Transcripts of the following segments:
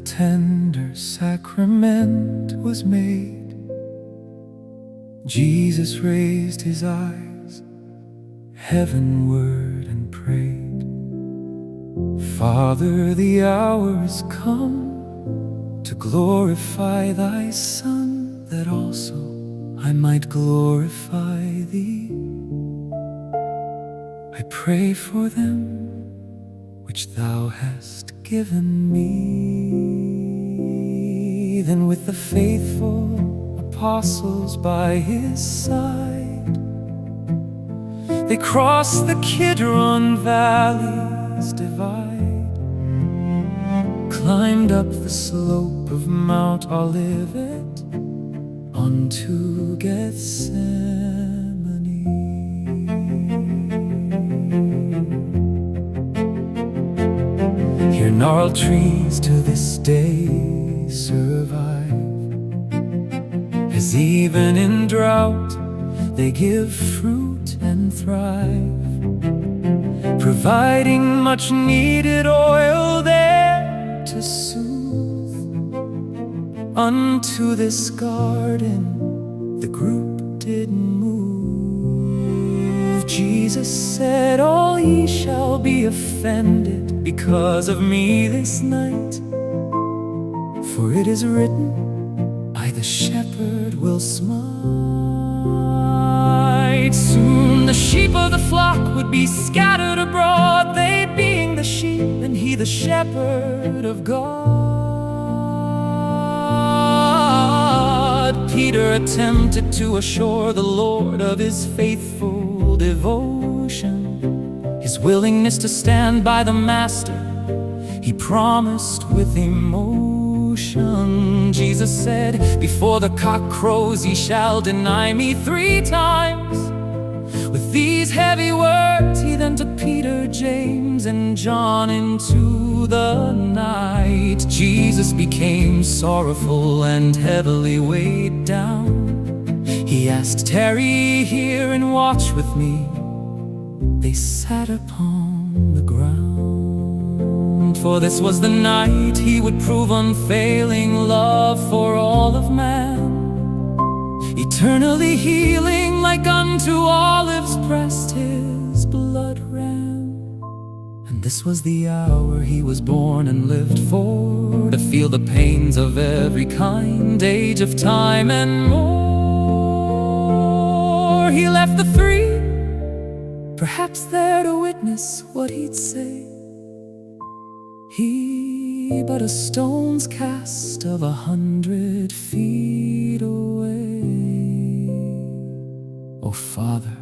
the tender sacrament was made, Jesus raised his eyes heavenward and prayed, Father, the hour is come to glorify thy Son, that also I might glorify thee. I pray for them which thou hast given me. Then with the faithful apostles by his side, they crossed the Kidron Valley's divide, climbed up the slope of Mount Olivet onto Gethsemane. Here gnarled trees to this day survive, as even in drought they give fruit and thrive, providing much needed oil there to soothe. Unto this garden the group did move. Jesus said, all ye shall be offended because of me this night, for it is written, I the shepherd will smite. Soon the sheep of the flock would be scattered abroad, they being the sheep and he the shepherd of God. Peter attempted to assure the Lord of his faithful devotion, his willingness to stand by the Master he promised with emotion. Jesus said, before the cock crows ye shall deny me 3 times. With these heavy words he then took Peter, James, and John into the night. Jesus became sorrowful and heavily weighed down. He asked, tarry here and watch with me. They sat upon the ground, for this was the night he would prove unfailing love for all of man, eternally healing like unto Olive's breast his blood ran. And this was the hour he was born and lived for, to feel the pains of every kind, age of time and more. He left the 3, perhaps there to witness what he'd say. He but a stone's cast of 100 feet away. Oh Father,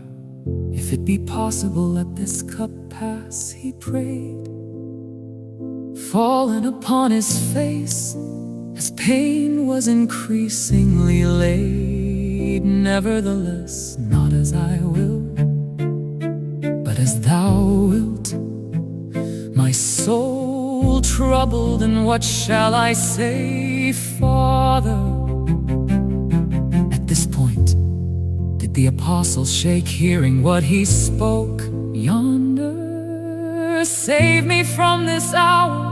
if it be possible, let this cup pass, he prayed, fallen upon his face as pain was increasingly laid. Nevertheless, not as I will, but as thou wilt. My soul troubled, and what shall I say, Father? At this point did the apostles shake, hearing what he spoke yonder. Save me from this hour,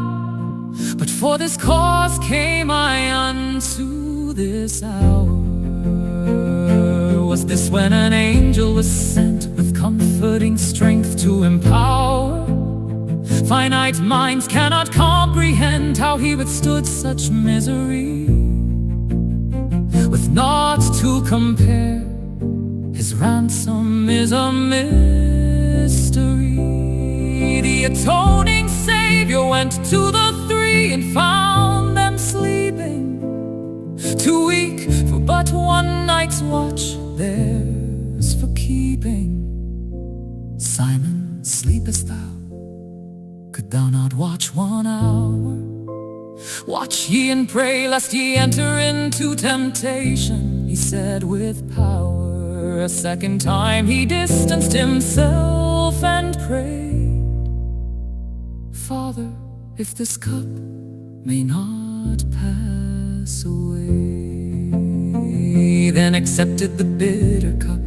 but for this cause came I unto this hour. Was this when an angel was sent with comforting strength to empower? Finite minds cannot comprehend how he withstood such misery. With naught to compare, his ransom is a mystery. The atoning Savior went to the 3 and found them sleeping, too weak for but one night's watch, theirs for keeping. Simon, sleepest thou? Could thou not watch 1 hour? Watch ye and pray, lest ye enter into temptation, he said with power. A second time he distanced himself and prayed, Father, if this cup may not pass away. Then accepted the bitter cup,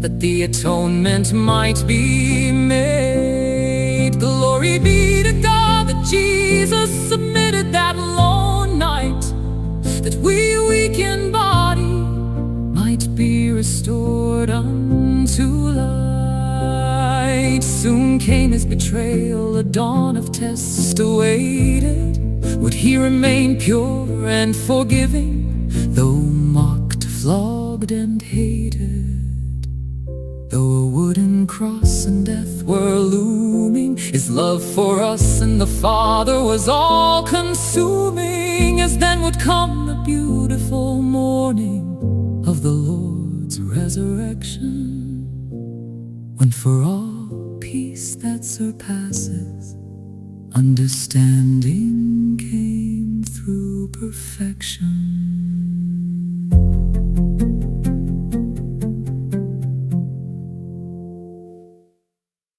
that the atonement might be made. Glory be to God that Jesus submitted that forward unto light. Soon came his betrayal, a dawn of test awaited. Would he remain pure and forgiving, though mocked, flogged, and hated? Though a wooden cross and death were looming, his love for us and the Father was all-consuming. As then would come the beautiful morning of the Lord's resurrection, when for all peace that surpasses understanding came through perfection.